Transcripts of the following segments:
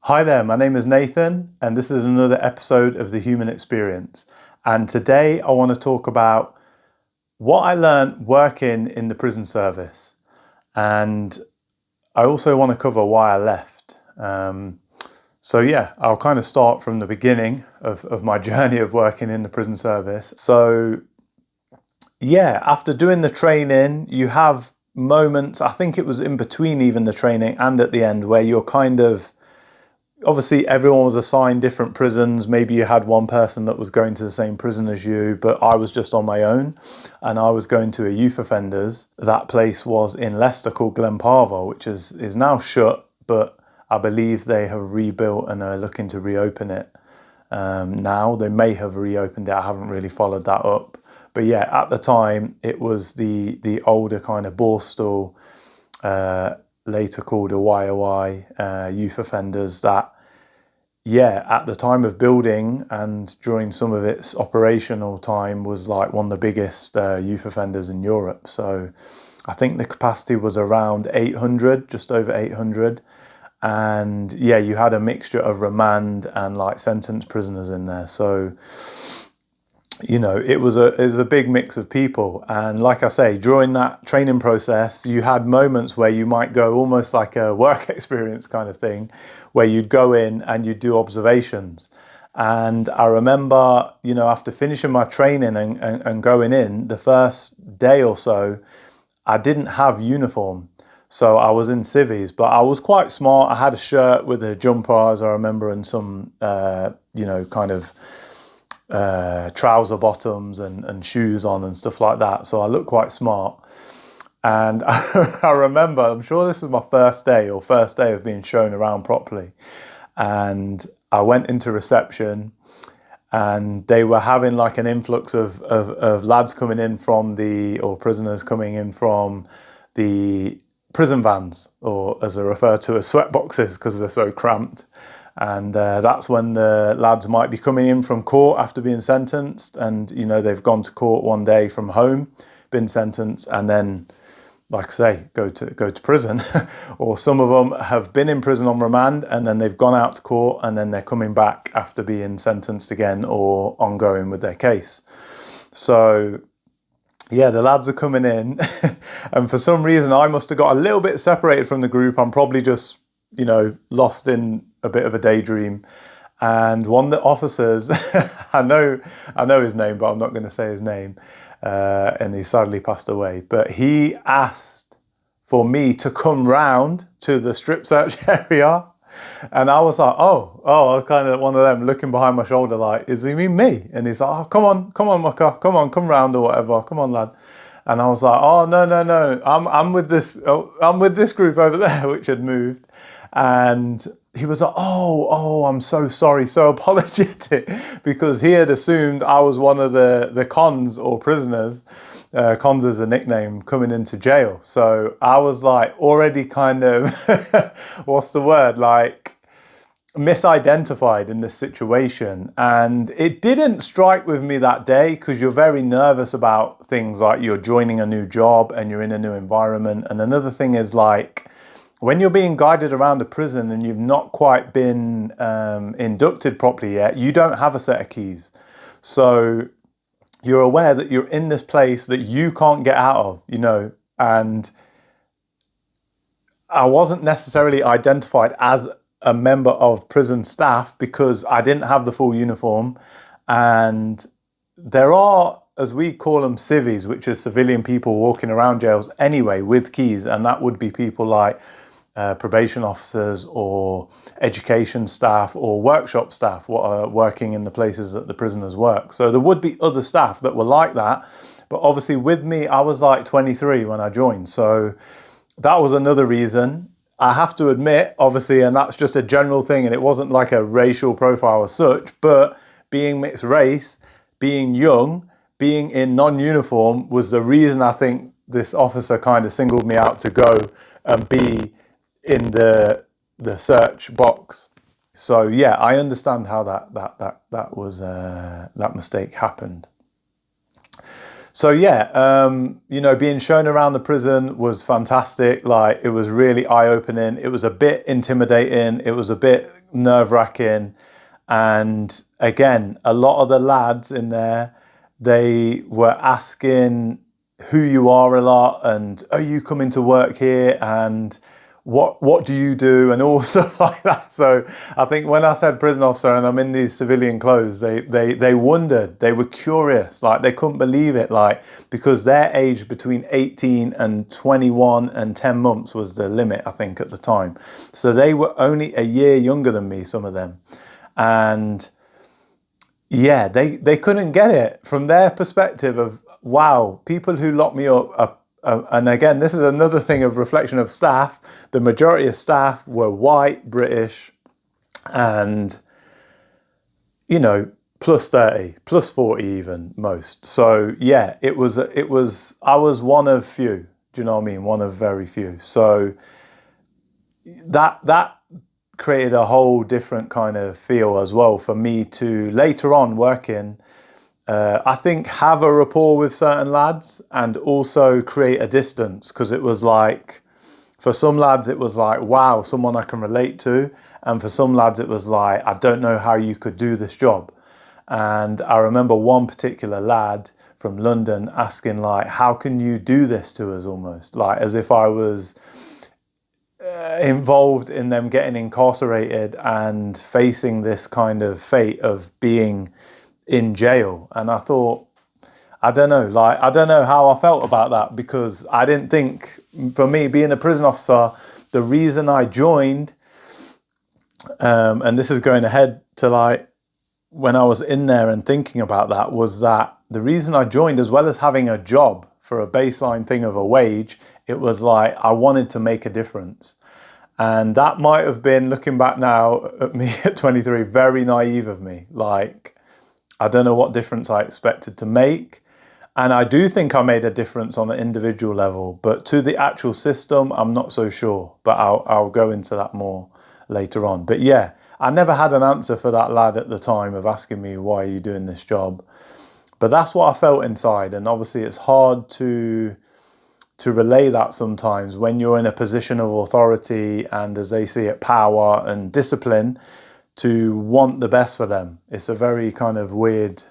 Hi there, my name is Nathan, and this is another episode of The Human Experience. And today I want to talk about what I learned working in the prison service. And I also want to cover why I left. I'll kind of start from the beginning of my journey of working in the prison service. After doing the training, you have moments, I think it was in between even the training and at the end, where you're kind of, obviously everyone was assigned different prisons. Maybe you had one person that was going to the same prison as you, but I was just on my own and I was going to a youth offenders. That place was in Leicester called Glen Parva, which is now shut, but I believe they have rebuilt and are looking to reopen it. Now they may have reopened it. I haven't really followed that up. But yeah, at the time it was the older kind of Borstal, later called HMYOI youth offenders that, at the time of building and during some of its operational time was like one of the biggest youth offenders in Europe. So I think the capacity was around 800, just over 800. And yeah, you had a mixture of remand and like sentenced prisoners in there. So it was a big mix of people. And like I say, during that training process, you had moments where you might go almost like a work experience kind of thing, where you'd go in and you'd do observations. And I remember, after finishing my training and going in, the first day or so, I didn't have uniform. So I was in civvies, but I was quite smart. I had a shirt with a jumper, as I remember, and some, trouser bottoms and shoes on and stuff like that. So I looked quite smart. And I remember, I'm sure this was my first day of being shown around properly. And I went into reception and they were having like an influx of lads coming in or prisoners coming in from the prison vans, or as they're referred to as sweat boxes because they're so cramped. And that's when the lads might be coming in from court after being sentenced, and they've gone to court one day from home, been sentenced, and then, like I say, go to prison. Or some of them have been in prison on remand and then they've gone out to court and then they're coming back after being sentenced again or ongoing with their case. So yeah, the lads are coming in and for some reason I must have got a little bit separated from the group. I'm probably just, lost in a bit of a daydream. And one of the officers, I know his name, but I'm not going to say his name. And he sadly passed away. But he asked for me to come round to the strip search area. And I was like, oh, I was kind of one of them looking behind my shoulder like, is he mean me? And he's like, oh, come on, Mucker, come round or whatever, come on, lad. And I was like, oh, no, I'm with this group over there, which had moved. And he was like, oh, I'm so sorry, so apologetic, because he had assumed I was one of the cons or prisoners. Cons is a nickname, coming into jail. So I was like already kind of, what's the word, like misidentified in this situation. And it didn't strike with me that day because you're very nervous about things like you're joining a new job and you're in a new environment. And another thing is like, when you're being guided around a prison and you've not quite been inducted properly yet, you don't have a set of keys. So you're aware that you're in this place that you can't get out of, and I wasn't necessarily identified as a member of prison staff because I didn't have the full uniform. And there are, as we call them, civvies, which is civilian people walking around jails anyway with keys. And that would be people like probation officers or education staff or workshop staff what are working in the places that the prisoners work. So there would be other staff that were like that. But obviously with me, I was like 23 when I joined. So that was another reason. I have to admit, obviously, and that's just a general thing, and it wasn't like a racial profile as such, but being mixed race, being young, being in non-uniform was the reason I think this officer kind of singled me out to go and be in the search box. So yeah, I understand how that was that mistake happened. So yeah, being shown around the prison was fantastic. Like, it was really eye-opening. It was a bit intimidating. It was a bit nerve-wracking. And again, a lot of the lads in there, they were asking who you are a lot, and are you coming to work here, and what do you do, and all stuff like that. So I think when I said prison officer and I'm in these civilian clothes, they wondered, they were curious, like they couldn't believe it, like, because their age between 18 and 21 and 10 months was the limit, I think, at the time. So they were only a year younger than me, some of them. And yeah, they couldn't get it from their perspective of, wow, people who lock me up and again, this is another thing of reflection of staff. The majority of staff were white, British, and, you know, plus 30, plus 40 even, most. So yeah, I was one of few. Do you know what I mean? One of very few. So that created a whole different kind of feel as well for me to later on working, I think, have a rapport with certain lads and also create a distance, because it was like, for some lads it was like, wow, someone I can relate to, and for some lads it was like, I don't know how you could do this job. And I remember one particular lad from London asking, like, how can you do this to us, almost like as if I was involved in them getting incarcerated and facing this kind of fate of being in jail. And I thought, I don't know how I felt about that, because I didn't think, for me, being a prison officer, the reason I joined, and this is going ahead to like when I was in there and thinking about that, was that the reason I joined, as well as having a job for a baseline thing of a wage, it was like I wanted to make a difference. And that might have been, looking back now at me at 23, very naive of me. Like, I don't know what difference I expected to make. And I do think I made a difference on an individual level, but to the actual system, I'm not so sure. But I'll go into that more later on. But yeah, I never had an answer for that lad at the time of asking me, why are you doing this job? But that's what I felt inside. And obviously it's hard to relay that sometimes when you're in a position of authority and, as they see it, power and discipline, to want the best for them. It's a very kind of weird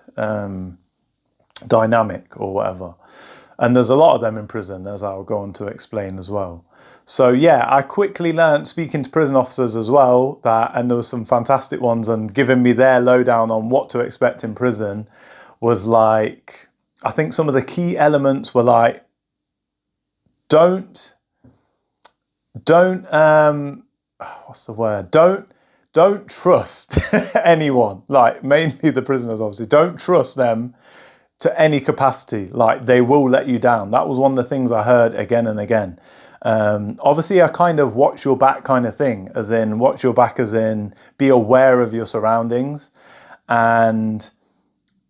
dynamic or whatever. And there's a lot of them in prison, as I'll go on to explain as well. So yeah, I quickly learned, speaking to prison officers as well, that, and there was some fantastic ones, and giving me their lowdown on what to expect in prison, was like, I think some of the key elements were like, don't what's the word? Don't trust anyone, like mainly the prisoners, obviously. Don't trust them to any capacity. Like, they will let you down. That was one of the things I heard again and again. Obviously a kind of watch your back kind of thing, as in watch your back, as in be aware of your surroundings, and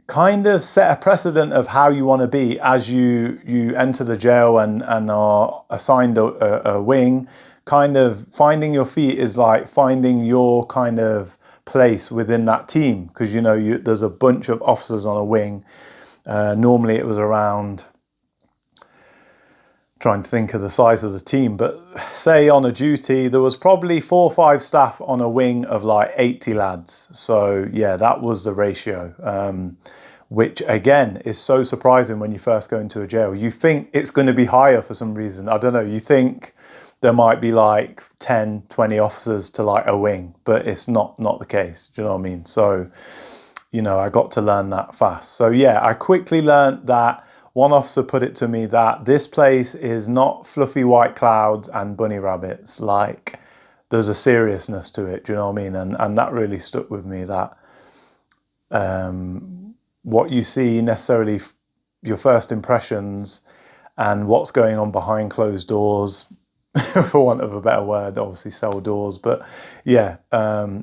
kind of set a precedent of how you want to be as you enter the jail and are assigned a wing. Kind of finding your feet is like finding your kind of place within that team, because you know there's a bunch of officers on a wing. Normally it was around, trying to think of the size of the team, but say on a duty there was probably 4 or 5 staff on a wing of like 80 lads. So yeah, that was the ratio, which again is so surprising when you first go into a jail. You think it's going to be higher for some reason. I don't know, you think there might be like 10, 20 officers to like a wing, but it's not the case. Do you know what I mean? So, you know, I got to learn that fast. So yeah, I quickly learned that. One officer put it to me that this place is not fluffy white clouds and bunny rabbits. Like, there's a seriousness to it. Do you know what I mean? And that really stuck with me, that what you see necessarily, your first impressions and what's going on behind closed doors, for want of a better word, obviously cell doors, but yeah,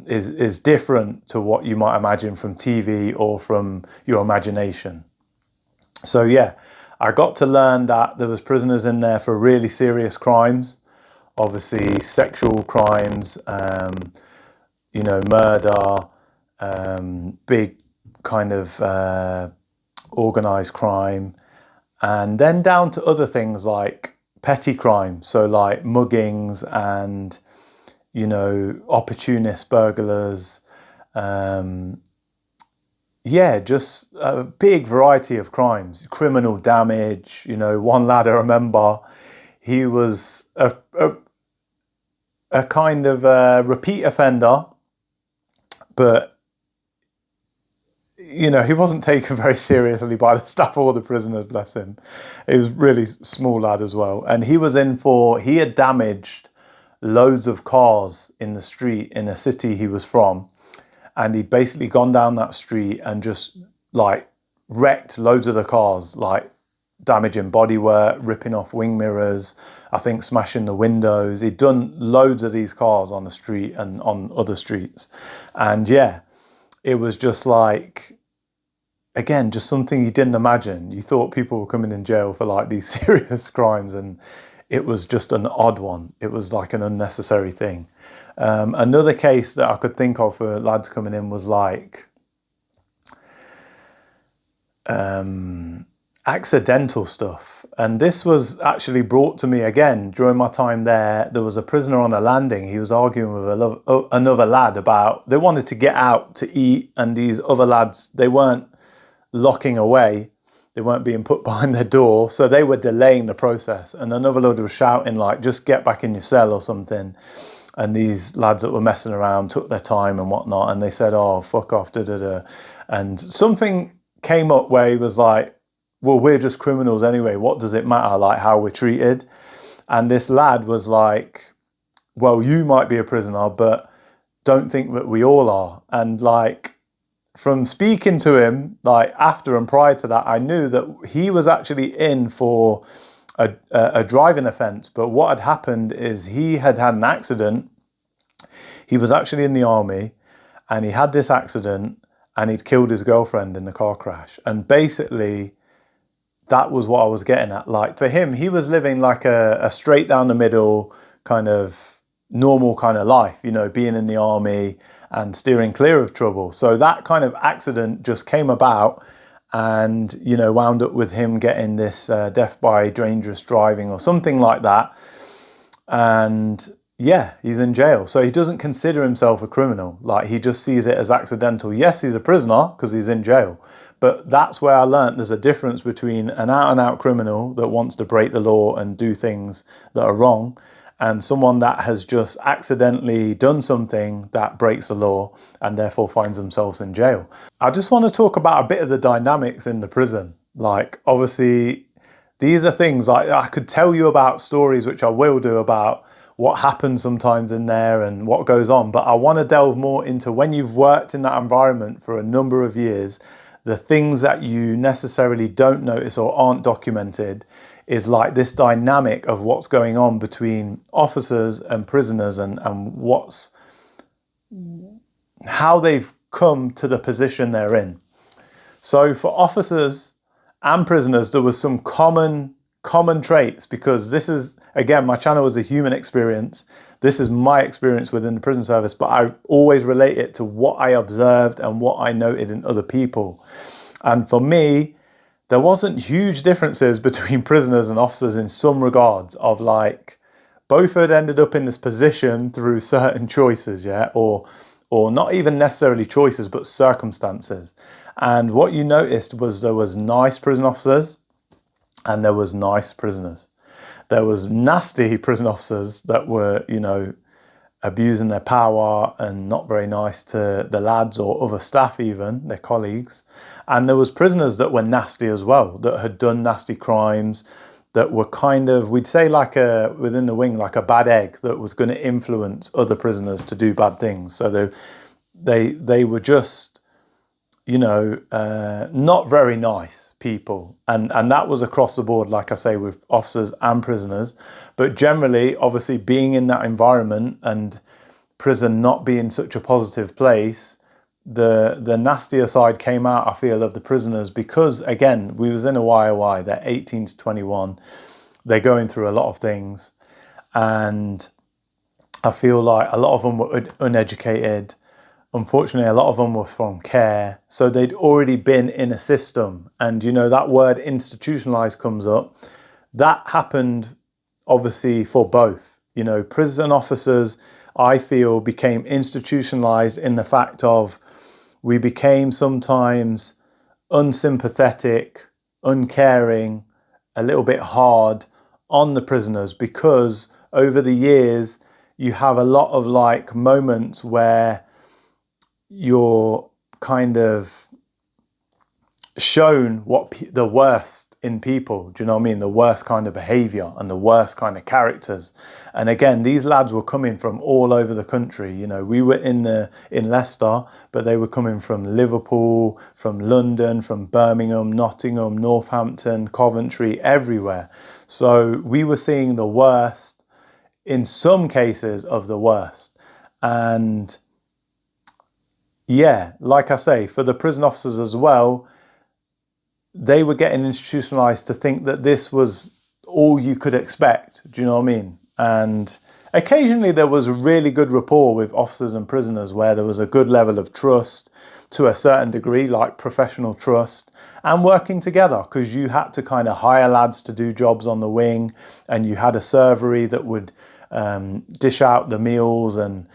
is different to what you might imagine from TV or from your imagination. So yeah, I got to learn that there was prisoners in there for really serious crimes, obviously sexual crimes, you know, murder, big kind of organized crime, and then down to other things like petty crime, so like muggings and you know, opportunist burglars, yeah, just a big variety of crimes, criminal damage. You know, one lad I remember, he was a kind of a repeat offender, but you know, he wasn't taken very seriously by the staff or the prisoners, bless him. He was really small lad as well. And he was in for, he had damaged loads of cars in the street in a city he was from. And he'd basically gone down that street and just like wrecked loads of the cars, like damaging bodywork, ripping off wing mirrors, I think smashing the windows. He'd done loads of these cars on the street and on other streets. And yeah, it was just like, again, just something you didn't imagine. You thought people were coming in jail for like these serious crimes, and it was just an odd one. It was like an unnecessary thing. Another case that I could think of for lads coming in was like accidental stuff. And this was actually brought to me again during my time there. There was a prisoner on a landing. He was arguing with another lad about, they wanted to get out to eat, and these other lads, they weren't locking away. They weren't being put behind their door, so they were delaying the process. And another lad was shouting like, just get back in your cell or something. And these lads that were messing around took their time and whatnot, and they said, oh, fuck off, da da da. And something came up where he was like, well, we're just criminals anyway, what does it matter, like how we're treated? And this lad was like, well, you might be a prisoner, but don't think that we all are. And like, from speaking to him, like after and prior to that, I knew that he was actually in for a driving offence. But what had happened is he had had an accident. He was actually in the army, and he had this accident, and he'd killed his girlfriend in the car crash. And basically, that was what I was getting at. Like for him, he was living like a straight down the middle kind of normal kind of life, you know, being in the army and steering clear of trouble. So that kind of accident just came about, and, you know, wound up with him getting this death by dangerous driving or something like that. And yeah, he's in jail. So he doesn't consider himself a criminal. Like, he just sees it as accidental. Yes, he's a prisoner because he's in jail. But that's where I learned there's a difference between an out-and-out criminal that wants to break the law and do things that are wrong, and someone that has just accidentally done something that breaks the law and therefore finds themselves in jail. I just want to talk about a bit of the dynamics in the prison. Like, obviously, these are things like I could tell you about stories, which I will do, about what happens sometimes in there and what goes on. But I want to delve more into when you've worked in that environment for a number of years, the things that you necessarily don't notice or aren't documented is like this dynamic of what's going on between officers and prisoners, and how they've come to the position they're in. So for officers and prisoners, there was some common traits, because this is, again, my channel is a human experience. This is my experience within the prison service, but I always relate it to what I observed and what I noted in other people. And for me, there wasn't huge differences between prisoners and officers in some regards, of like, both had ended up in this position through certain choices, yeah, or not even necessarily choices, but circumstances. And what you noticed was there was nice prison officers and there was nice prisoners. There was nasty prison officers that were, you know, abusing their power and not very nice to the lads or other staff, even their colleagues. And there was prisoners that were nasty as well, that had done nasty crimes, that were kind of, we'd say like within the wing, like a bad egg that was going to influence other prisoners to do bad things. So they were just, you know, not very nice people. And that was across the board, like I say, with officers and prisoners. But generally, obviously, being in that environment and prison not being such a positive place, the nastier side came out, I feel, of the prisoners, because, again, we was in a YOI, they're 18 to 21, they're going through a lot of things. And I feel like a lot of them were uneducated. Unfortunately, a lot of them were from care, so they'd already been in a system. And, you know, that word institutionalized comes up. That happened, obviously, for both. You know, prison officers, I feel, became institutionalized in the fact of we became sometimes unsympathetic, uncaring, a little bit hard on the prisoners, because over the years you have a lot of like moments where you're kind of shown what the worst in people, do you know what I mean? The worst kind of behavior and the worst kind of characters. And again, these lads were coming from all over the country. You know, we were in Leicester, but they were coming from Liverpool, from London, from Birmingham, Nottingham, Northampton, Coventry, everywhere. So we were seeing the worst, in some cases, of the worst. And yeah, like I say, for the prison officers as well, they were getting institutionalized to think that this was all you could expect. Do you know what I mean? And occasionally there was a really good rapport with officers and prisoners where there was a good level of trust to a certain degree, like professional trust, and working together, because you had to kind of hire lads to do jobs on the wing, and you had a servery that would dish out the meals and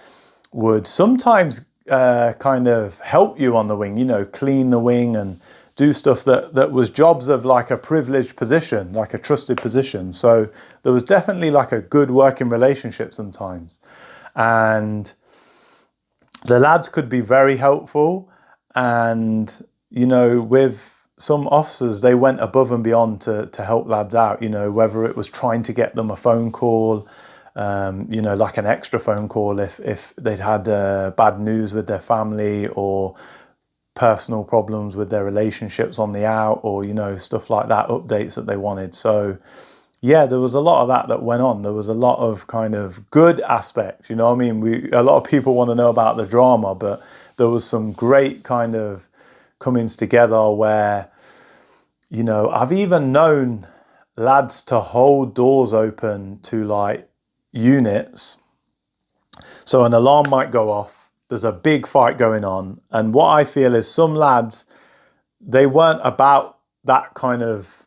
would sometimes kind of help you on the wing, you know, clean the wing and do stuff that was jobs of like a privileged position, like a trusted position. So there was definitely like a good working relationship sometimes. And the lads could be very helpful. And, you know, with some officers, they went above and beyond to help lads out, you know, whether it was trying to get them a phone call, you know, like an extra phone call if they'd had bad news with their family, or personal problems with their relationships on the out, or, you know, stuff like that, updates that they wanted. So yeah, there was a lot of that went on. There was a lot of kind of good aspects, you know what I mean? A lot of people want to know about the drama, but there was some great kind of comings together where, you know, I've even known lads to hold doors open to like units. So an alarm might go off, there's a big fight going on, and what I feel is some lads, they weren't about that kind of,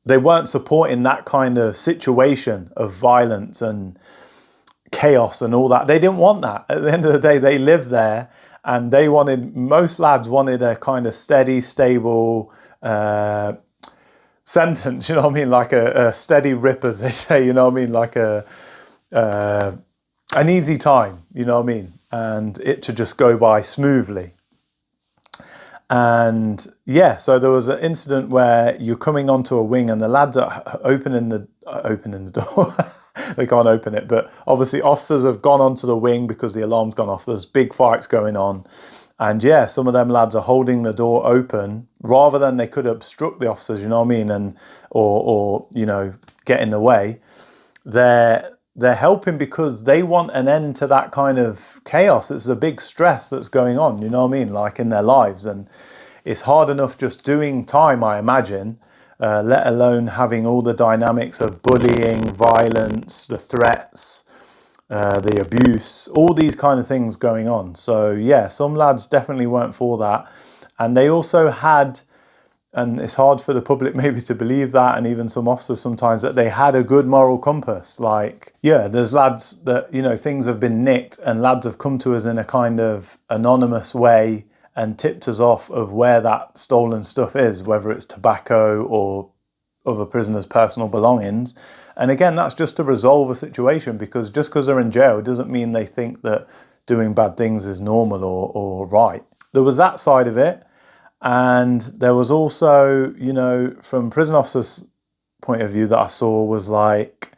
they weren't supporting that kind of situation of violence and chaos and all that. They didn't want that. At the end of the day, they lived there, and they wanted, most lads wanted a kind of steady, stable sentence, you know what I mean? Like a steady rip, as they say, you know what I mean? Like an easy time, you know what I mean? And it to just go by smoothly. And yeah, so there was an incident where you're coming onto a wing and the lads are opening the door. They can't open it, but obviously officers have gone onto the wing because the alarm's gone off. There's big fights going on. And yeah, some of them lads are holding the door open rather than they could obstruct the officers, you know what I mean? And or you know, get in the way. They're helping because they want an end to that kind of chaos. It's a big stress that's going on, you know what I mean? Like in their lives. And it's hard enough just doing time, I imagine, let alone having all the dynamics of bullying, violence, the threats, the abuse, all these kind of things going on. So yeah, some lads definitely weren't for that. And they also had, and it's hard for the public maybe to believe that, and even some officers sometimes, that they had a good moral compass. Like, yeah, there's lads that, you know, things have been nicked and lads have come to us in a kind of anonymous way and tipped us off of where that stolen stuff is, whether it's tobacco or other prisoners' personal belongings. And again, that's just to resolve a situation, because just because they're in jail doesn't mean they think that doing bad things is normal or right. There was that side of it. And there was also, you know, from prison officers' point of view that I saw, was like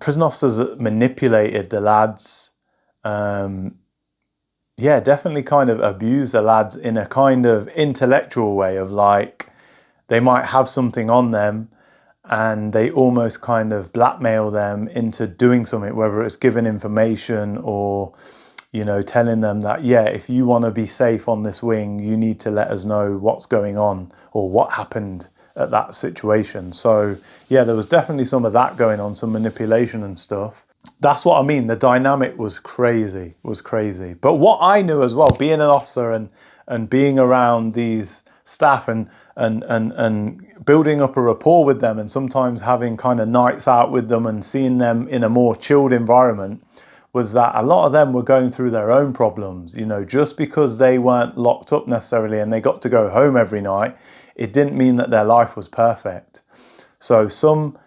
prison officers that manipulated the lads. Yeah, definitely kind of abused the lads in a kind of intellectual way of like, they might have something on them and they almost kind of blackmail them into doing something, whether it's giving information or, you know, telling them that, yeah, if you want to be safe on this wing, you need to let us know what's going on or what happened at that situation. So yeah, there was definitely some of that going on, some manipulation and stuff. That's what I mean. The dynamic was crazy, But what I knew as well, being an officer and being around these staff and building up a rapport with them, and sometimes having kind of nights out with them and seeing them in a more chilled environment, was that a lot of them were going through their own problems. You know, just because they weren't locked up necessarily and they got to go home every night, it didn't mean that their life was perfect. So some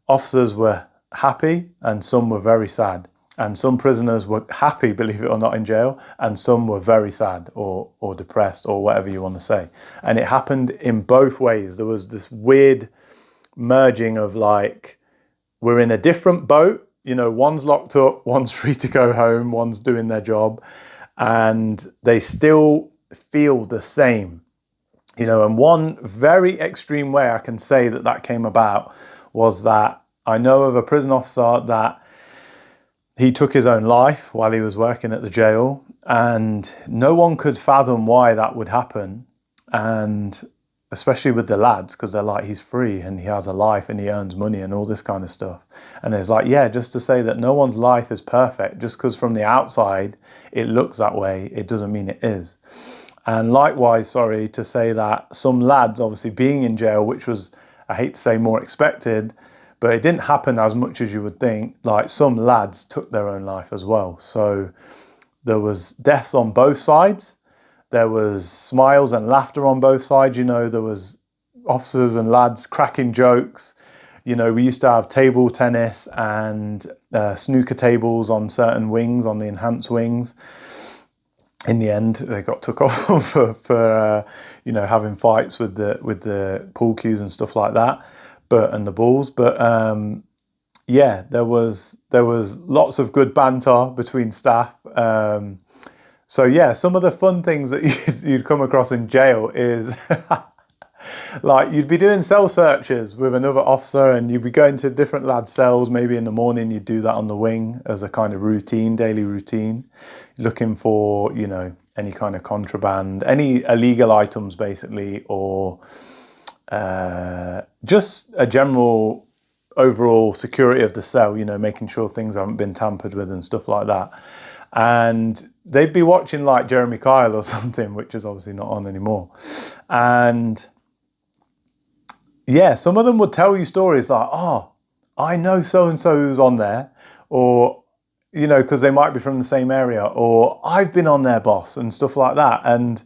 officers were happy and some were very sad. And some prisoners were happy, believe it or not, in jail, and some were very sad or depressed or whatever you want to say. And it happened in both ways. There was this weird merging of like, we're in a different boat, you know, one's locked up, one's free to go home, one's doing their job, and they still feel the same. You know, and one very extreme way I can say that that came about was that I know of a prison officer that he took his own life while he was working at the jail, and no one could fathom why that would happen. And especially with the lads, because they're like, he's free and he has a life and he earns money and all this kind of stuff. And it's like, yeah, just to say that no one's life is perfect, just because from the outside it looks that way, it doesn't mean it is. And likewise, sorry, to say that some lads obviously being in jail, which was, I hate to say, more expected, but it didn't happen as much as you would think. Like, some lads took their own life as well. So there was deaths on both sides. There was smiles and laughter on both sides. You know, there was officers and lads cracking jokes. You know, we used to have table tennis and snooker tables on certain wings, on the enhanced wings. In the end, they got took off for you know, having fights with the pool cues and stuff like that, and the balls. But yeah, there was lots of good banter between staff. So yeah, some of the fun things that you'd come across in jail is like, you'd be doing cell searches with another officer and you'd be going to different lads' cells. Maybe in the morning you'd do that on the wing as a kind of routine, daily routine, looking for, you know, any kind of contraband, any illegal items basically, or just a general overall security of the cell, you know, making sure things haven't been tampered with and stuff like that. And they'd be watching like Jeremy Kyle or something, which is obviously not on anymore. And yeah, some of them would tell you stories like, oh, I know so-and-so who's on there, or, you know, because they might be from the same area, or I've been on their boss and stuff like that. And,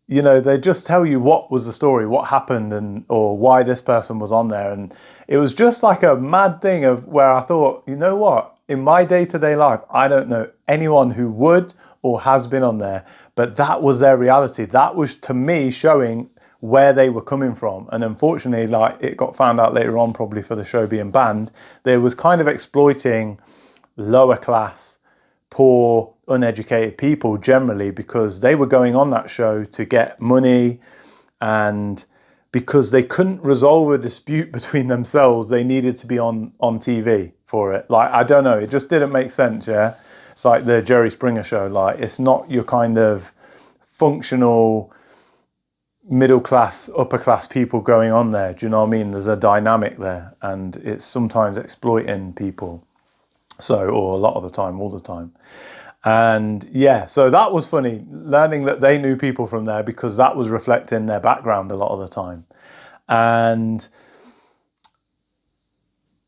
you know, they just tell you what was the story, what happened, and or why this person was on there. And it was just like a mad thing of where I thought, you know what, in my day-to-day life, I don't know anyone who would or has been on there, but that was their reality. That was, to me, showing where they were coming from. And unfortunately, like, it got found out later on, probably for the show being banned, they was kind of exploiting lower class, poor, uneducated people generally, because they were going on that show to get money, and because they couldn't resolve a dispute between themselves, they needed to be on TV for it. Like, I don't know, it just didn't make sense. Yeah, it's like the Jerry Springer show. Like, it's not your kind of functional middle class, upper class people going on there. Do you know what I mean? There's a dynamic there, and it's sometimes exploiting people. So, or a lot of the time, all the time. And yeah, so that was funny, learning that they knew people from there, because that was reflecting their background a lot of the time. And,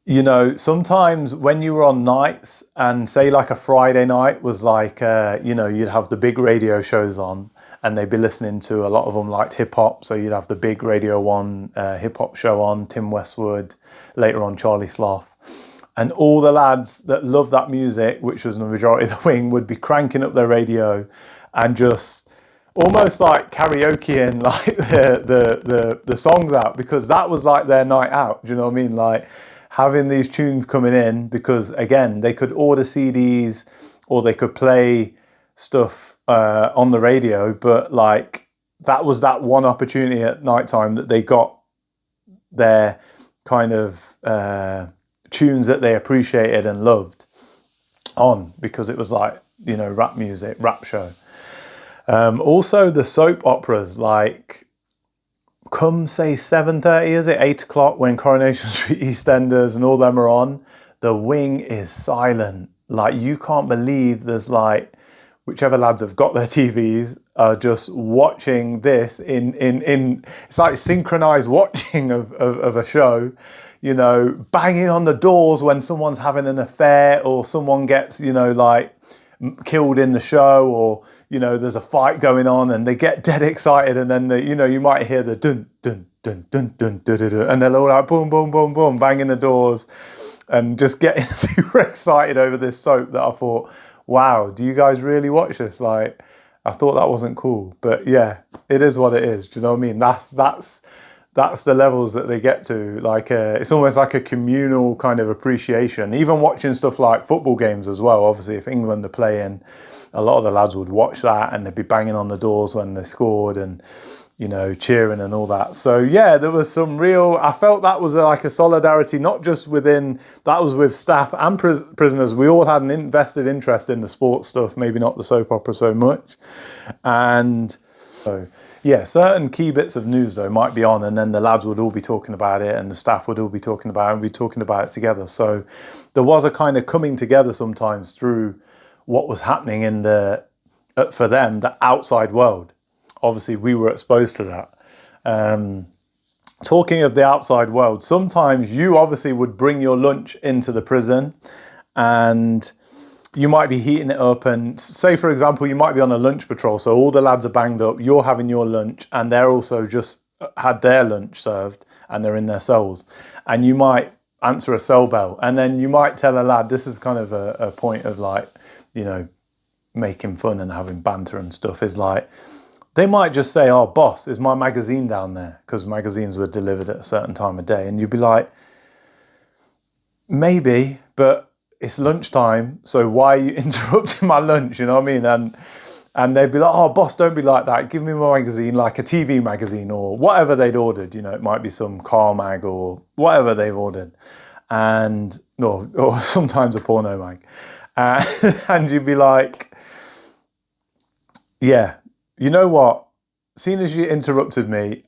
you know, sometimes when you were on nights, and say like a Friday night was like, you know, you'd have the big radio shows on, and they'd be listening to, a lot of them liked hip hop. So you'd have the big Radio 1 hip hop show on, Tim Westwood, later on Charlie Sloth. And all the lads that loved that music, which was the majority of the wing, would be cranking up their radio and just almost like karaokeing like the songs out, because that was like their night out. Do you know what I mean? Like, having these tunes coming in, because again, they could order CDs or they could play stuff on the radio, but like, that was that one opportunity at nighttime that they got their kind of tunes that they appreciated and loved on, because it was like, you know, rap music, rap show. Also the soap operas, like, come say 7:30, is it 8 o'clock, when Coronation Street, EastEnders and all them are on, the wing is silent. Like, you can't believe there's like whichever lads have got their TVs are just watching this in it's like synchronized watching of a show, you know, banging on the doors when someone's having an affair or someone gets, you know, like killed in the show, or, you know, there's a fight going on and they get dead excited, and then you know, you might hear the dun dun dun dun dun dun dun, dun, and they're all like boom boom boom boom banging the doors and just getting super excited over this soap that I thought, wow, do you guys really watch this? Like, I thought that wasn't cool, but yeah, it is what it is. Do you know what I mean? That's the levels that they get to. Like, it's almost like a communal kind of appreciation. Even watching stuff like football games as well. Obviously, if England are playing, a lot of the lads would watch that and they'd be banging on the doors when they scored and, you know, cheering and all that. So yeah, there was some real, I felt that was like a solidarity, not just within, that was with staff and prisoners. We all had an invested interest in the sports stuff, maybe not the soap opera so much. And so, yeah, certain key bits of news though might be on, and then the lads would all be talking about it and the staff would all be talking about it and we'd be talking about it together. So there was a kind of coming together sometimes through what was happening in the, for them, the outside world. Obviously we were exposed to that. Talking of the outside world, sometimes you obviously would bring your lunch into the prison and you might be heating it up, and say for example you might be on a lunch patrol, so all the lads are banged up, you're having your lunch and they're also just had their lunch served and they're in their cells, and you might answer a cell bell, and then you might tell a lad, this is kind of a point of like, you know, making fun and having banter and stuff, is like, they might just say, oh boss, is my magazine down there? Because magazines were delivered at a certain time of day, and you'd be like, maybe, but it's lunchtime, so why are you interrupting my lunch? You know what I mean? And they'd be like, oh boss, don't be like that, give me my magazine, like a TV magazine or whatever they'd ordered, you know, it might be some car mag or whatever they've ordered, and or sometimes a porno mag, and you'd be like, yeah, you know what, seeing as you interrupted me,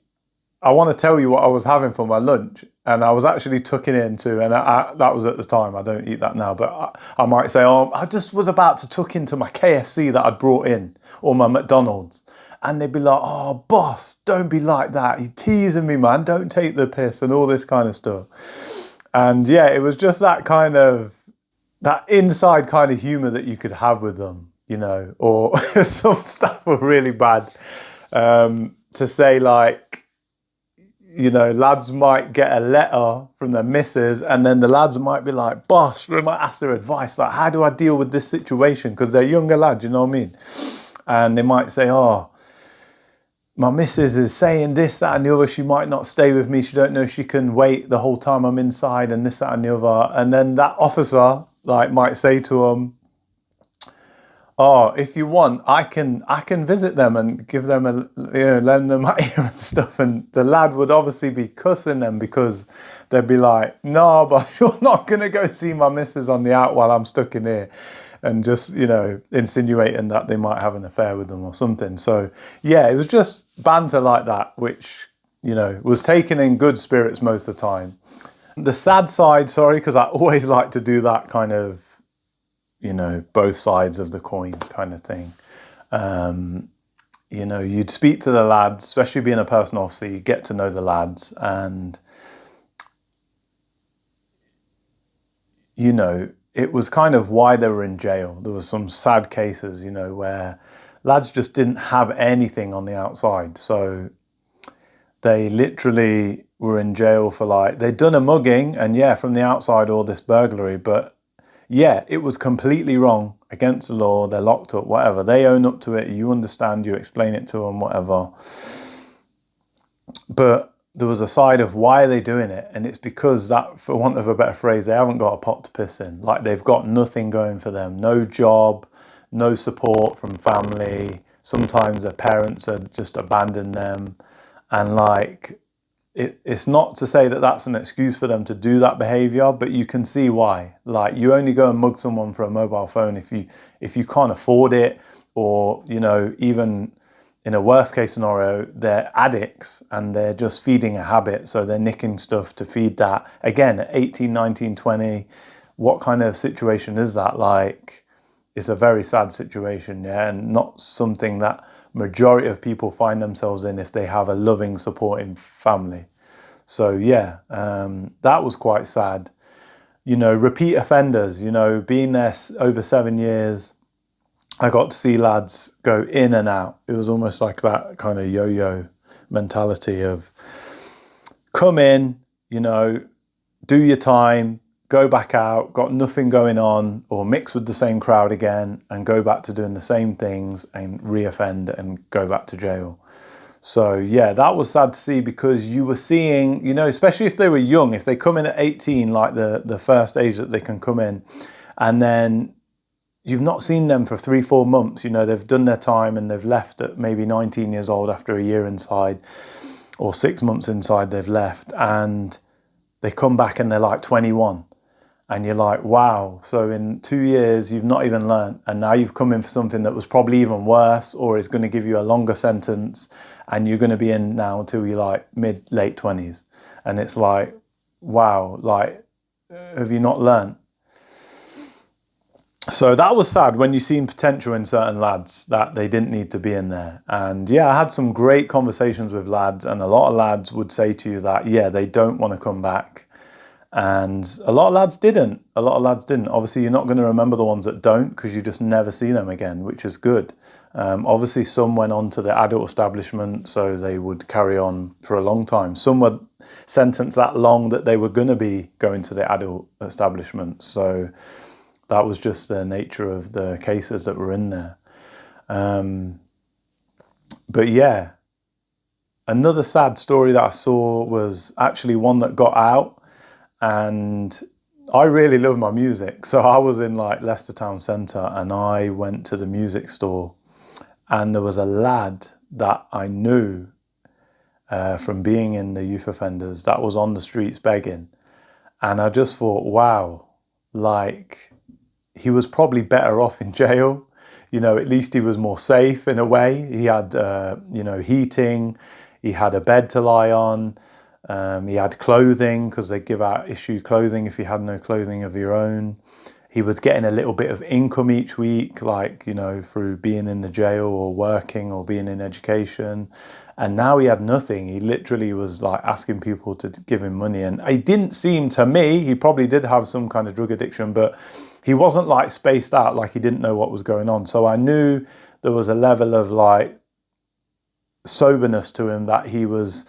I want to tell you what I was having for my lunch. And I was actually tucking into, and that was at the time, I don't eat that now, but I might say, oh, I just was about to tuck into my KFC that I'd brought in, or my McDonald's. And they'd be like, oh, boss, don't be like that. You're teasing me, man. Don't take the piss and all this kind of stuff. And yeah, it was just that kind of, that inside kind of humor that you could have with them, you know, or some stuff were really bad. To say like, you know, lads might get a letter from their missus and then the lads might be like, boss, they might ask their advice, like, how do I deal with this situation? Because they're younger lads, you know what I mean? And they might say, oh, my missus is saying this, that and the other, she might not stay with me, she don't know if she can wait the whole time I'm inside, and this, that and the other. And then that officer like might say to them, oh, if you want, I can visit them and give them a, you know, lend them my ear and stuff. And the lad would obviously be cussing them because they'd be like, no, but you're not going to go see my missus on the out while I'm stuck in here. And just, you know, insinuating that they might have an affair with them or something. So yeah, it was just banter like that, which, you know, was taken in good spirits most of the time. The sad side, sorry, because I always like to do that kind of, you know, both sides of the coin kind of thing. You know, you'd speak to the lads, especially being a personal officer, you get to know the lads, and, you know, it was kind of why they were in jail. There was some sad cases, you know, where lads just didn't have anything on the outside. So they literally were in jail for like, they'd done a mugging and yeah, from the outside, all this burglary, but yeah, it was completely wrong, against the law, they're locked up, whatever. They own up to it, you understand, you explain it to them, whatever. But there was a side of why are they doing it? And it's because that, for want of a better phrase, they haven't got a pot to piss in. Like, they've got nothing going for them. No job, no support from family. Sometimes their parents have just abandoned them. And like, it's not to say that that's an excuse for them to do that behavior, but you can see why. Like, you only go and mug someone for a mobile phone if you can't afford it, or, you know, even in a worst case scenario, they're addicts and they're just feeding a habit. So they're nicking stuff to feed that. Again, at 18, 19, 20, what kind of situation is that? Like, it's a very sad situation, yeah, and not something that majority of people find themselves in if they have a loving, supporting family. So yeah, that was quite sad. You know, repeat offenders, you know, being there over 7 years, I got to see lads go in and out. It was almost like that kind of yo-yo mentality of come in, you know, do your time, go back out, got nothing going on, or mix with the same crowd again and go back to doing the same things and re-offend and go back to jail. So yeah, that was sad to see, because you were seeing, you know, especially if they were young, if they come in at 18, like the first age that they can come in, and then you've not seen them for 3-4 months, you know, they've done their time and they've left at maybe 19 years old after a year inside, or 6 months inside they've left, and they come back and they're like 21. And you're like, wow, so in 2 years you've not even learnt, and now you've come in for something that was probably even worse, or is going to give you a longer sentence, and you're going to be in now until you're like late 20s. And it's like, wow, like, have you not learnt? So that was sad when you seen potential in certain lads that they didn't need to be in there. And yeah, I had some great conversations with lads, and a lot of lads would say to you that, yeah, they don't want to come back. And a lot of lads didn't. A lot of lads didn't. Obviously, you're not going to remember the ones that don't, because you just never see them again, which is good. Obviously, some went on to the adult establishment, so they would carry on for a long time. Some were sentenced that long that they were going to be going to the adult establishment. So that was just the nature of the cases that were in there. But yeah, another sad story that I saw was actually one that got out. And I really love my music. So I was in like Leicester Town Centre, and I went to the music store, and there was a lad that I knew from being in the youth offenders that was on the streets begging. And I just thought, wow, like, he was probably better off in jail. You know, at least he was more safe in a way. He had, you know, heating, he had a bed to lie on. He had clothing, because they give out issued clothing if you had no clothing of your own. He was getting a little bit of income each week, like, you know, through being in the jail or working or being in education. And now he had nothing. He literally was like asking people to give him money. And he didn't seem, to me, he probably did have some kind of drug addiction, but he wasn't like spaced out, like he didn't know what was going on. So I knew there was a level of like soberness to him, that he was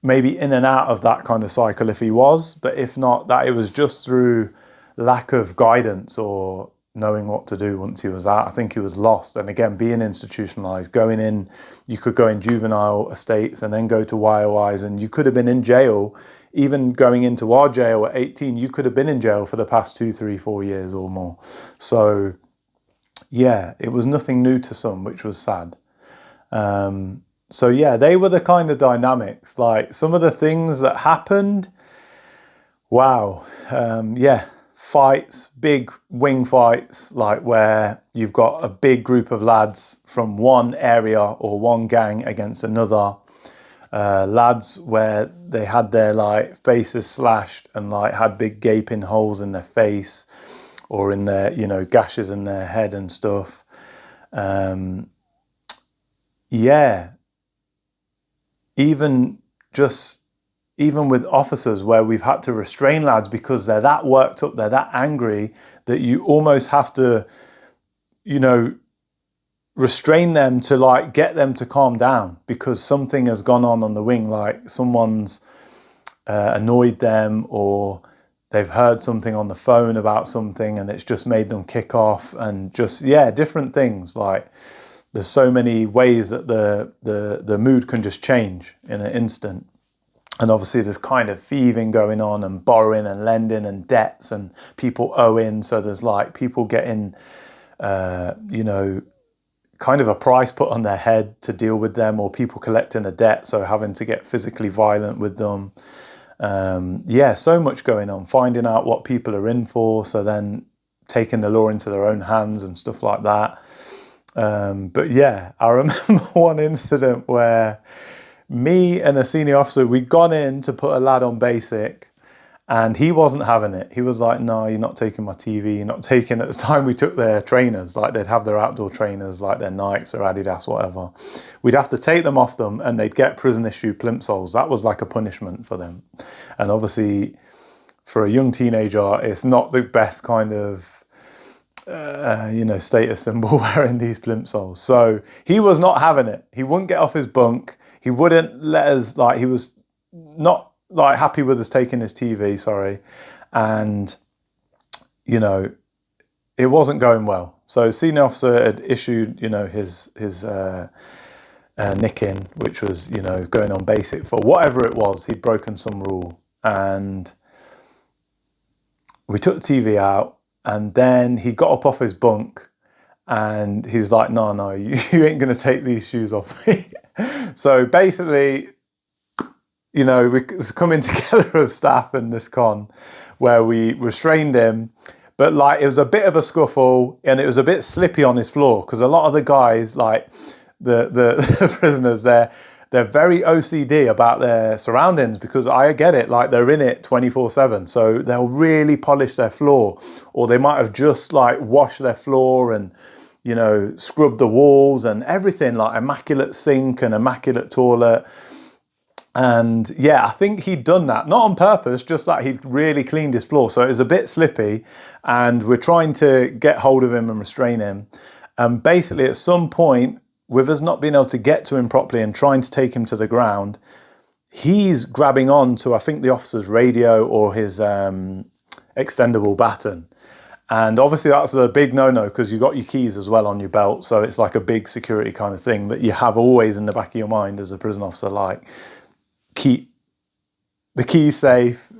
maybe in and out of that kind of cycle if he was, but if not, that it was just through lack of guidance or knowing what to do once he was out. I think he was lost. And again, being institutionalized, going in, you could go in juvenile estates and then go to YOIs, and you could have been in jail. Even going into our jail at 18, you could have been in jail for the past 2, 3, 4 years or more. So yeah, it was nothing new to some, which was sad. So yeah, they were the kind of dynamics, like some of the things that happened. Wow. Yeah, fights, big wing fights, like where you've got a big group of lads from one area or one gang against another. Lads where they had their like faces slashed and like had big gaping holes in their face or in their, you know, gashes in their head and stuff. Yeah. Even with officers where we've had to restrain lads because they're that worked up, they're that angry, that you almost have to, you know, restrain them to like get them to calm down because something has gone on the wing, like someone's annoyed them or they've heard something on the phone about something and it's just made them kick off, and just, yeah, different things. Like there's so many ways that the mood can just change in an instant. And obviously there's kind of thieving going on and borrowing and lending and debts and people owing. So there's like people getting, you know, kind of a price put on their head to deal with them, or people collecting a debt, so having to get physically violent with them. Yeah, so much going on, finding out what people are in for, so then taking the law into their own hands and stuff like that. But yeah, I remember one incident where me and a senior officer, we'd gone in to put a lad on basic, And he wasn't having it. He was like, no, you're not taking my TV. You're not taking, at the time we took their trainers, like they'd have their outdoor trainers, like their Nikes or Adidas, whatever. We'd have to take them off them and they'd get prison issue plimsolls. That was like a punishment for them. And obviously for a young teenager, it's not the best kind of, status symbol wearing these plimsolls. So he was not having it. He wouldn't get off his bunk. He wouldn't let us, like, he was not like happy with us taking his TV, sorry. And, it wasn't going well. So senior officer had issued, his nicking, which was, going on basic for whatever it was. He'd broken some rule. And we took the TV out, and then he got up off his bunk and he's like, no, you ain't going to take these shoes off me. So basically, we're coming together as staff in this con where we restrained him, but like it was a bit of a scuffle and it was a bit slippy on his floor because a lot of the guys, like the prisoners, they're very OCD about their surroundings because I get it, like they're in it 24/7. So they'll really polish their floor, or they might have just like washed their floor and, scrubbed the walls and everything, like immaculate sink and immaculate toilet. And yeah, I think he'd done that, not on purpose, just that he'd really cleaned his floor. So it was a bit slippy and we're trying to get hold of him and restrain him. And basically at some point, with us not being able to get to him properly and trying to take him to the ground, he's grabbing on to, I think, the officer's radio or his extendable baton. And obviously that's a big no-no because you've got your keys as well on your belt. So it's like a big security kind of thing that you have always in the back of your mind as a prison officer, like, keep the keys safe,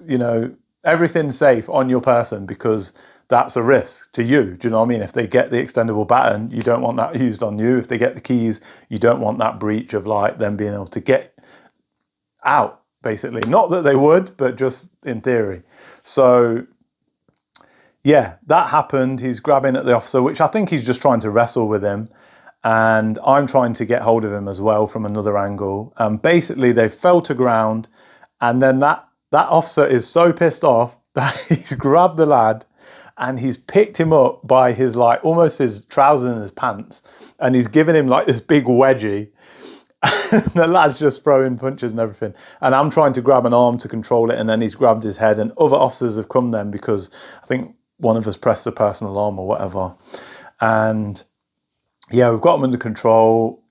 everything safe on your person because that's a risk to you. Do you know what I mean? If they get the extendable baton, you don't want that used on you. If they get the keys, you don't want that breach of like them being able to get out, basically. Not that they would, but just in theory. So yeah, that happened. He's grabbing at the officer, which I think he's just trying to wrestle with him. And I'm trying to get hold of him as well from another angle. And basically they fell to ground. And then that officer is so pissed off that he's grabbed the lad and he's picked him up by his, like, almost his trousers and his pants. And he's given him like this big wedgie. And the lad's just throwing punches and everything. And I'm trying to grab an arm to control it. And then he's grabbed his head. And other officers have come then because I think one of us pressed the personal alarm or whatever. And yeah, we've got him under control,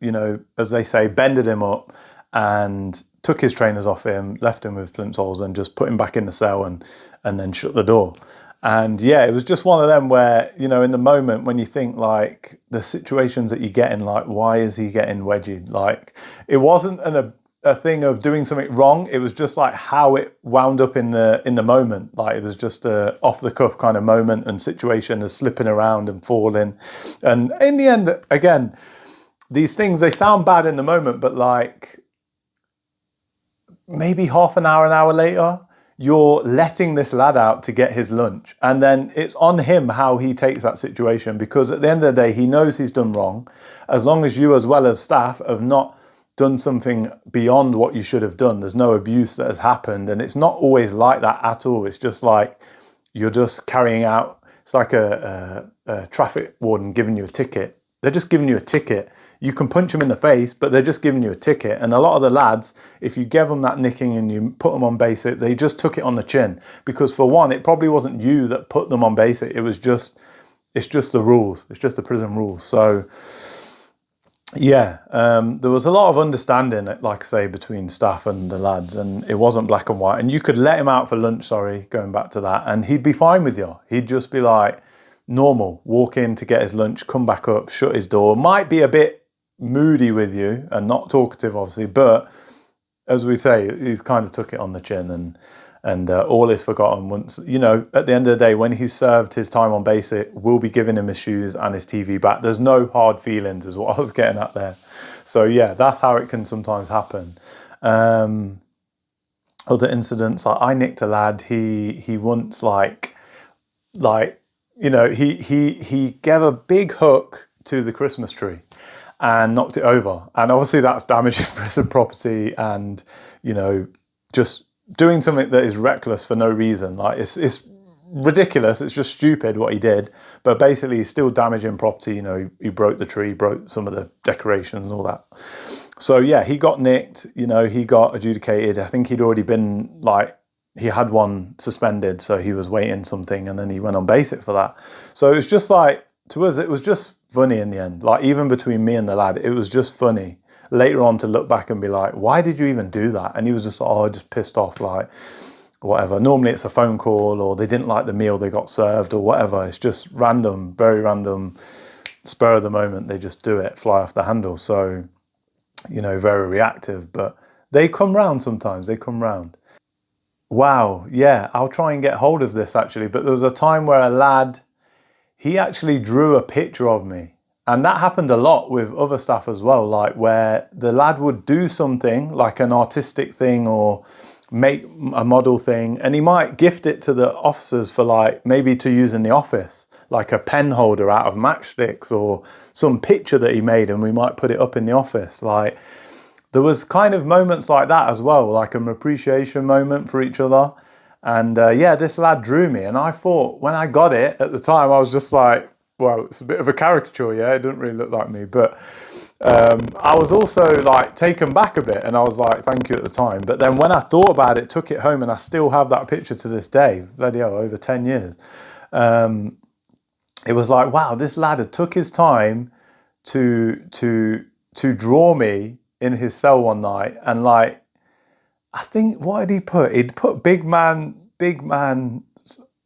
as they say, bended him up and took his trainers off him, left him with plimsolls and just put him back in the cell and then shut the door. And yeah, it was just one of them where, in the moment when you think like the situations that you get in, like, why is he getting wedgied? Like, it wasn't a thing of doing something wrong. It was just like how it wound up in the moment. Like, it was just a off the cuff kind of moment and situation of slipping around and falling. And in the end, again, these things, they sound bad in the moment, but like maybe half an hour later, you're letting this lad out to get his lunch. And then it's on him how he takes that situation, because at the end of the day, he knows he's done wrong. As long as you, as well as staff, have not done something beyond what you should have done, there's no abuse that has happened. And it's not always like that at all. It's just like you're just carrying out, it's like a traffic warden giving you a ticket. They're just giving you a ticket. You can punch them in the face, but they're just giving you a ticket. And a lot of the lads, if you give them that nicking and you put them on basic, they just took it on the chin. Because for one, it probably wasn't you that put them on basic. It's just the rules. It's just the prison rules. So yeah, there was a lot of understanding, like I say, between staff and the lads, and it wasn't black and white. And you could let him out for lunch, going back to that, and he'd be fine with you. He'd just be like normal, walk in to get his lunch, come back up, shut his door. Might be a bit moody with you and not talkative, obviously, but as we say, he's kind of took it on the chin, and all is forgotten once, at the end of the day, when he's served his time on basic, we'll be giving him his shoes and his TV back. There's no hard feelings, is what I was getting at there. So yeah, that's how it can sometimes happen. Other incidents, like I nicked a lad, he once he gave a big hook to the Christmas tree and knocked it over. And obviously that's damaging prison property and, just doing something that is reckless for no reason. Like it's ridiculous. It's just stupid what he did. But basically, he's still damaging property. You know, he broke the tree, broke some of the decorations and all that. So yeah, he got nicked. You know, he got adjudicated. I think he'd already been like, he had one suspended, so he was waiting something, and then he went on basic for that. So it was just like, to us, it was just funny in the end. Like even between me and the lad, it was just funny later on to look back and be like, why did you even do that? And he was just like, oh, just pissed off, like whatever. Normally it's a phone call, or they didn't like the meal they got served, or whatever. It's just random, very random, spur of the moment. They just do it, fly off the handle. So, you know, very reactive, but they come round sometimes. They come round. Wow, yeah, I'll try and get hold of this actually. But there was a time where a lad, he actually drew a picture of me. And that happened a lot with other staff as well, like where the lad would do something like an artistic thing or make a model thing, and he might gift it to the officers for like maybe to use in the office, like a pen holder out of matchsticks or some picture that he made, and we might put it up in the office. Like there was kind of moments like that as well, like an appreciation moment for each other. And yeah, this lad drew me, and I thought when I got it at the time, I was just like, well, it's a bit of a caricature, yeah, it doesn't really look like me. But I was also like taken back a bit, and I was like, thank you at the time. But then when I thought about it, took it home, and I still have that picture to this day, bloody hell, over 10 years. It was like, wow, this lad had took his time to draw me in his cell one night, and like, I think, what did he put? He'd put big man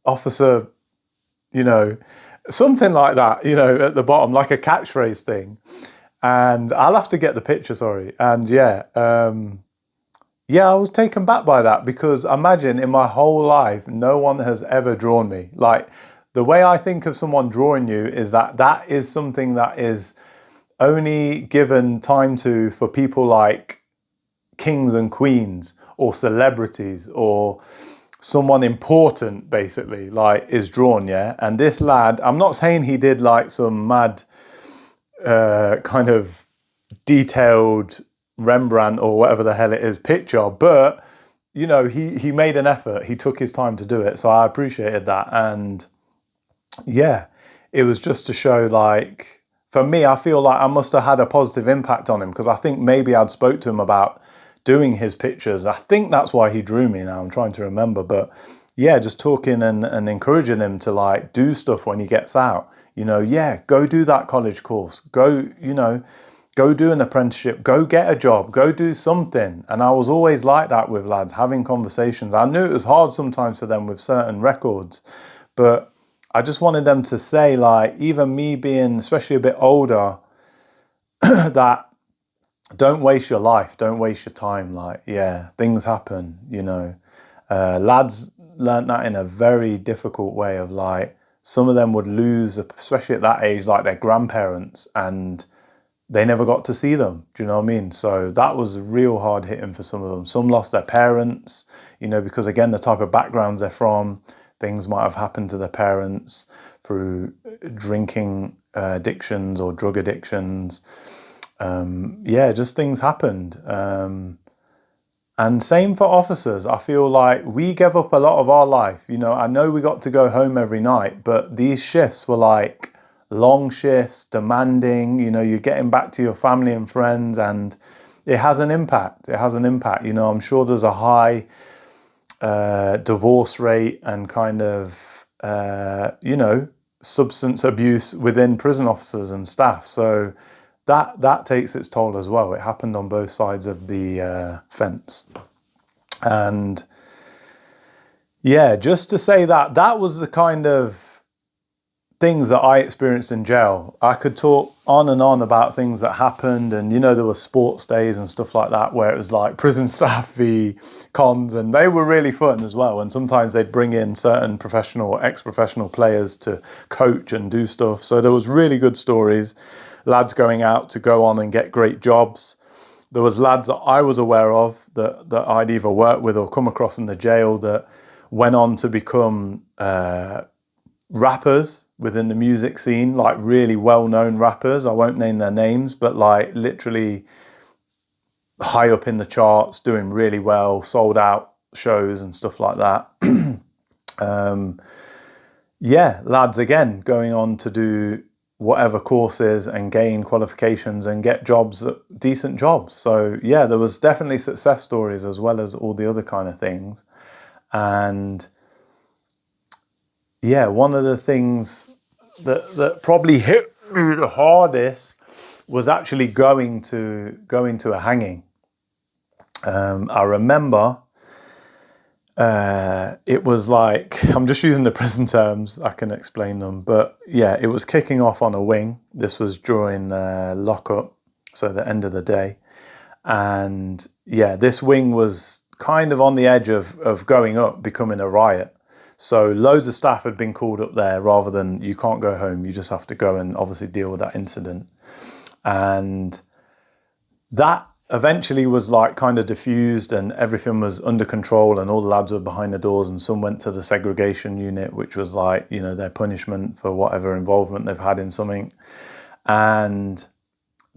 officer, you know, something like that, you know, at the bottom, like a catchphrase thing. And I'll have to get the picture, sorry. And yeah, yeah, I was taken back by that, because imagine in my whole life, no one has ever drawn me. Like the way I think of someone drawing you is that that is something that is only given time to for people like kings and queens or celebrities or someone important, basically, like is drawn, yeah. And this lad, I'm not saying he did like some mad kind of detailed Rembrandt or whatever the hell it is picture, but you know, he made an effort, he took his time to do it, so I appreciated that. And yeah, it was just to show, like, for me, I feel like I must have had a positive impact on him, because I think maybe I'd spoke to him about doing his pictures. I think that's why he drew me. Now I'm trying to remember, but yeah, just talking and encouraging him to like do stuff when he gets out. You know, yeah, go do that college course, go, you know, go do an apprenticeship, go get a job, go do something. And I was always like that with lads, having conversations. I knew it was hard sometimes for them with certain records, but I just wanted them to say, like, even me being especially a bit older, that don't waste your life, don't waste your time. Like, yeah, things happen, you know. Lads learnt that in a very difficult way of like, some of them would lose, especially at that age, like their grandparents, and they never got to see them. Do you know what I mean? So that was real hard hitting for some of them. Some lost their parents, you know, because again, the type of backgrounds they're from, things might have happened to their parents through drinking addictions or drug addictions. Yeah, just things happened. And same for officers. I feel like we gave up a lot of our life. You know, I know we got to go home every night, but these shifts were like long shifts, demanding. You know, you're getting back to your family and friends, and it has an impact. It has an impact. You know, I'm sure there's a high divorce rate and kind of, you know, substance abuse within prison officers and staff. So that takes its toll as well. It happened on both sides of the fence. And yeah, just to say that that was the kind of things that I experienced in jail. I could talk on and on about things that happened, and you know, there were sports days and stuff like that where it was like prison staff v cons, and they were really fun as well. And sometimes they'd bring in certain professional or ex-professional players to coach and do stuff. So there was really good stories, lads going out to go on and get great jobs. There was lads that I was aware of that I'd either worked with or come across in the jail that went on to become rappers within the music scene, like really well-known rappers. I won't name their names, but like literally high up in the charts, doing really well, sold out shows and stuff like that. Yeah, lads again going on to do whatever courses and gain qualifications and get jobs, decent jobs. So yeah, there was definitely success stories as well as all the other kind of things. And yeah, one of the things that probably hit me the hardest was actually going to a hanging. I remember it was like, I'm just using the prison terms, I can explain them, but yeah, it was kicking off on a wing. This was during lockup, so the end of the day. And yeah, this wing was kind of on the edge of going up, becoming a riot. So loads of staff had been called up there rather than you can't go home, you just have to go and obviously deal with that incident. And that eventually was like kind of diffused and everything was under control and all the lads were behind the doors and some went to the segregation unit, which was like, you know, their punishment for whatever involvement they've had in something. And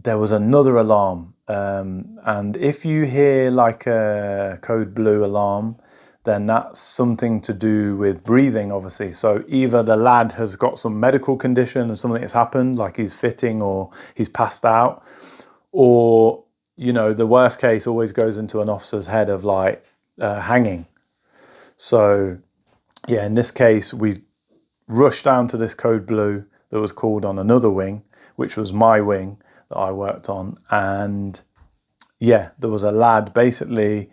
there was another alarm. And if you hear like a code blue alarm, then that's something to do with breathing, obviously. So either the lad has got some medical condition and something has happened, like he's fitting or he's passed out, or, you know, the worst case always goes into an officer's head of like hanging. So yeah, in this case, we rushed down to this code blue that was called on another wing, which was my wing that I worked on. And yeah, there was a lad, basically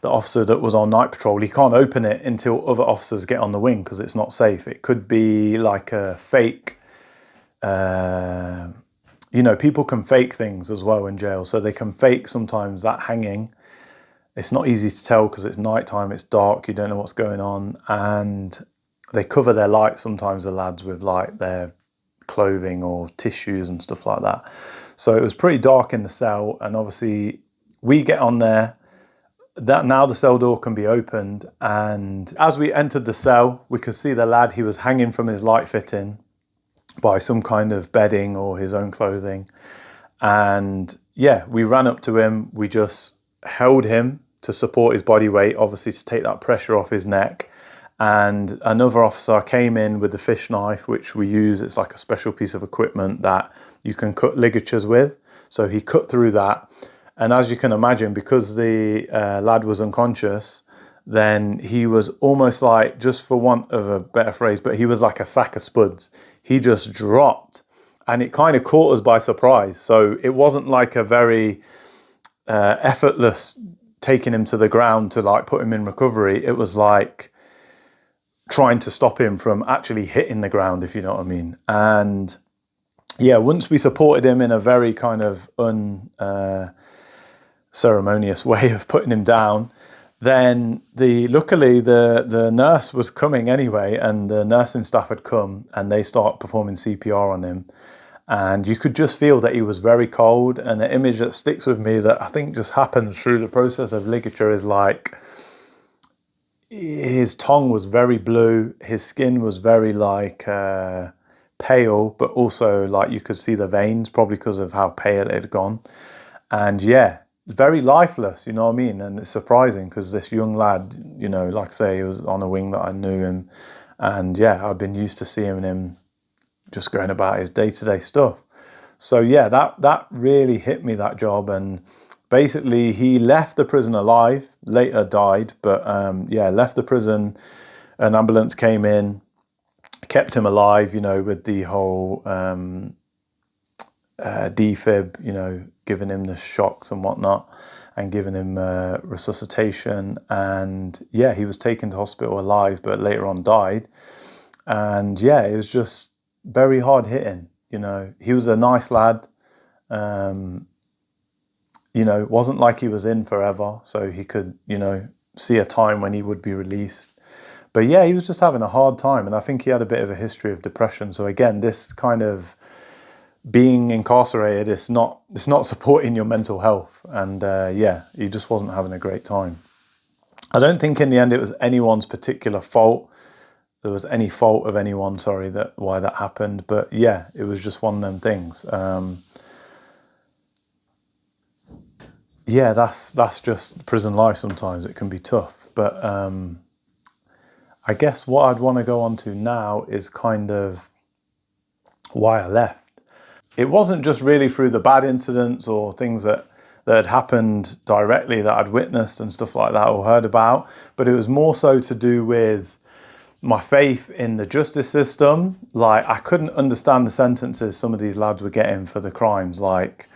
the officer that was on night patrol, he can't open it until other officers get on the wing because it's not safe. It could be like a fake, you know, people can fake things as well in jail. So they can fake sometimes that hanging. It's not easy to tell because it's nighttime, it's dark, you don't know what's going on. And they cover their light sometimes, the lads, with like their clothing or tissues and stuff like that. So it was pretty dark in the cell. And obviously we get on there, that now the cell door can be opened, and as we entered the cell we could see the lad, he was hanging from his light fitting by some kind of bedding or his own clothing. And yeah, we ran up to him, we just held him to support his body weight, obviously to take that pressure off his neck. And another officer came in with the fish knife, which we use, it's like a special piece of equipment that you can cut ligatures with. So he cut through that. And as you can imagine, because the lad was unconscious, then he was almost like, just for want of a better phrase, but he was like a sack of spuds. He just dropped and it kind of caught us by surprise. So it wasn't like a very effortless taking him to the ground to like put him in recovery. It was like trying to stop him from actually hitting the ground, if you know what I mean. And yeah, once we supported him in a very kind of ceremonious way of putting him down, then luckily the nurse was coming anyway, and the nursing staff had come and they start performing CPR on him, and you could just feel that he was very cold. And the image that sticks with me that I think just happened through the process of ligature is like his tongue was very blue, his skin was very like pale, but also like you could see the veins, probably because of how pale it had gone. And yeah, very lifeless, you know what I mean? And it's surprising because this young lad, you know, like I say, he was on a wing that I knew him, and yeah, I've been used to seeing him just going about his day-to-day stuff. So yeah, that really hit me, that job. And basically he left the prison alive, later died, but yeah, left the prison, an ambulance came in, kept him alive, you know, with the whole defib, you know, giving him the shocks and whatnot, and giving him resuscitation. And yeah, he was taken to hospital alive, but later on died. And yeah, it was just very hard hitting. You know, he was a nice lad. You know, it wasn't like he was in forever, so he could, you know, see a time when he would be released. But yeah, he was just having a hard time, and I think he had a bit of a history of depression. So again, this kind of being incarcerated, it's not supporting your mental health. And yeah, he just wasn't having a great time. I don't think in the end it was anyone's particular fault. There was any fault of anyone, sorry, that why that happened. But yeah, it was just one of them things. Yeah, that's just prison life. Sometimes it can be tough. But I guess what I'd want to go on to now is kind of why I left. It wasn't just really through the bad incidents or things that had happened directly that I'd witnessed and stuff like that or heard about, but it was more so to do with my faith in the justice system. Like, I couldn't understand the sentences some of these lads were getting for the crimes. Like,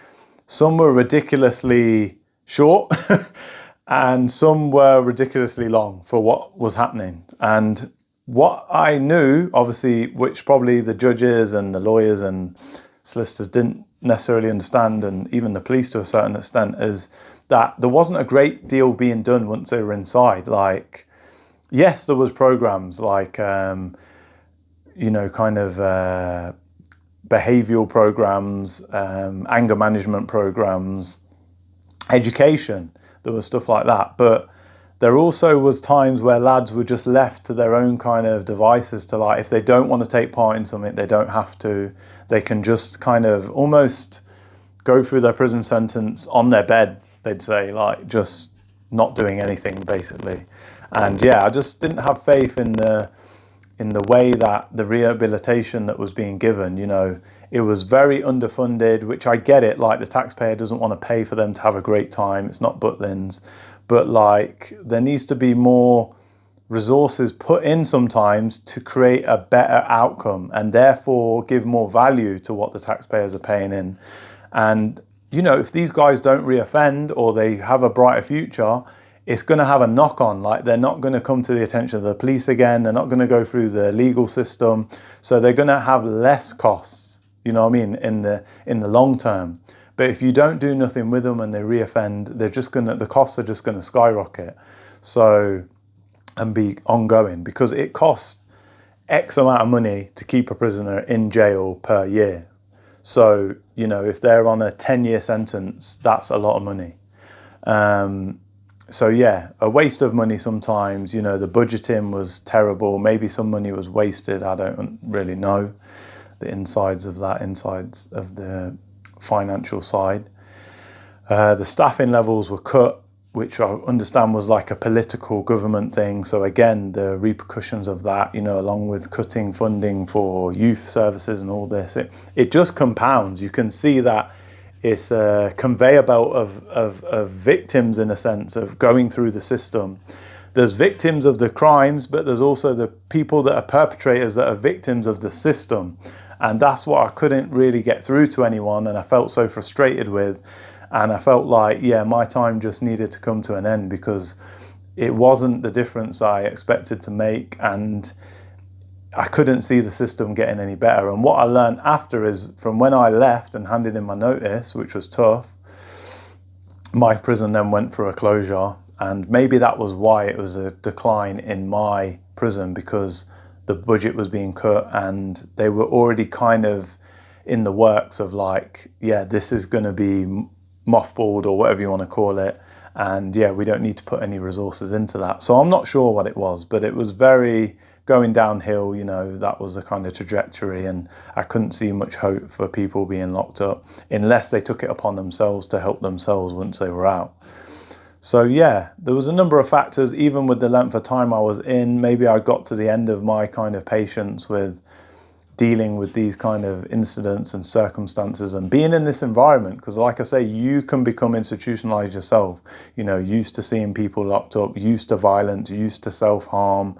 some were ridiculously short and some were ridiculously long for what was happening. And what I knew, obviously, which probably the judges and the lawyers and solicitors didn't necessarily understand, and even the police to a certain extent, is that there wasn't a great deal being done once they were inside. Like, yes, there was programs like, kind of behavioral programs, anger management programs, education. There was stuff like that. But there also was times where lads were just left to their own kind of devices to, like, if they don't want to take part in something, they don't have to. They can just kind of almost go through their prison sentence on their bed, they'd say, like, just not doing anything, basically. And yeah, I just didn't have faith in the way that the rehabilitation that was being given, it was very underfunded, which I get it. Like, the taxpayer doesn't want to pay for them to have a great time. It's not Butlins. But like, there needs to be more resources put in sometimes to create a better outcome and therefore give more value to what the taxpayers are paying in. And, if these guys don't reoffend or they have a brighter future, it's going to have a knock on. Like, they're not going to come to the attention of the police again. They're not going to go through the legal system. So they're going to have less costs, in the long term. But if you don't do nothing with them and they reoffend, the costs are just going to skyrocket. So, and be ongoing, because it costs X amount of money to keep a prisoner in jail per year. So, if they're on a 10-year sentence, that's a lot of money. So yeah, a waste of money sometimes. The budgeting was terrible. Maybe some money was wasted. I don't really know the insides of the financial side. The staffing levels were cut, which I understand was like a political government thing. So again, the repercussions of that, along with cutting funding for youth services and all this, it just compounds. You can see that it's a conveyor belt of victims, in a sense, of going through the system. There's victims of the crimes, but there's also the people that are perpetrators that are victims of the system. And that's what I couldn't really get through to anyone, and I felt so frustrated with. And I felt like, yeah, my time just needed to come to an end, because it wasn't the difference I expected to make, and I couldn't see the system getting any better. And what I learned after is, from when I left and handed in my notice, which was tough, my prison then went for a closure. And maybe that was why it was a decline in my prison, because the budget was being cut and they were already kind of in the works of, like, yeah, this is going to be mothballed or whatever you want to call it. And yeah, we don't need to put any resources into that. So I'm not sure what it was, but it was very going downhill. That was the kind of trajectory, and I couldn't see much hope for people being locked up unless they took it upon themselves to help themselves once they were out. So yeah, there was a number of factors. Even with the length of time I was in, maybe I got to the end of my kind of patience with dealing with these kind of incidents and circumstances and being in this environment. Because like I say, you can become institutionalized yourself, used to seeing people locked up, used to violence, used to self-harm.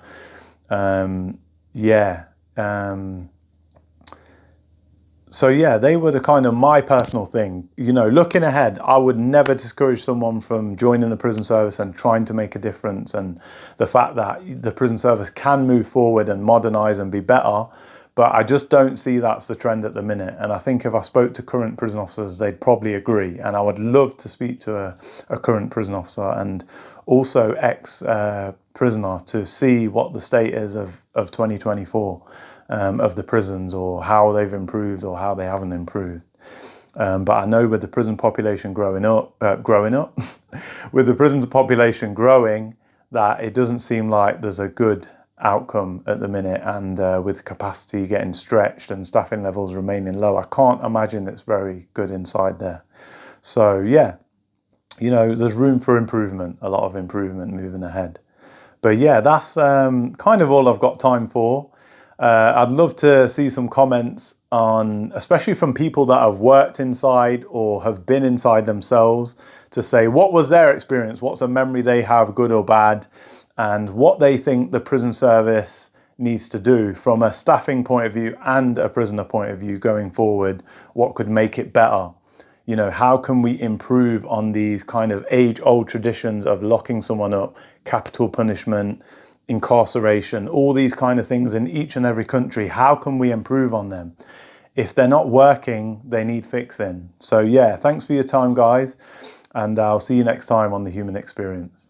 So yeah, they were the kind of my personal thing. Looking ahead, I would never discourage someone from joining the prison service and trying to make a difference. And the fact that the prison service can move forward and modernize and be better, but I just don't see that's the trend at the minute. And I think if I spoke to current prison officers, they'd probably agree. And I would love to speak to a current prison officer and also ex-prisoner to see what the state is of 2024. Of the prisons, or how they've improved or how they haven't improved. But I know with the prison population growing up, with the prison population growing, that it doesn't seem like there's a good outcome at the minute. And with capacity getting stretched and staffing levels remaining low, I can't imagine it's very good inside there. So yeah, there's room for improvement, a lot of improvement moving ahead. But yeah, that's kind of all I've got time for. I'd love to see some comments on, especially from people that have worked inside or have been inside themselves, to say what was their experience, what's a memory they have, good or bad, and what they think the prison service needs to do from a staffing point of view and a prisoner point of view going forward. What could make it better? You know, how can we improve on these kind of age-old traditions of locking someone up, capital punishment, incarceration, all these kind of things in each and every country? How can we improve on them? If they're not working, they need fixing. So yeah, thanks for your time, guys, and I'll see you next time on The Human Experience.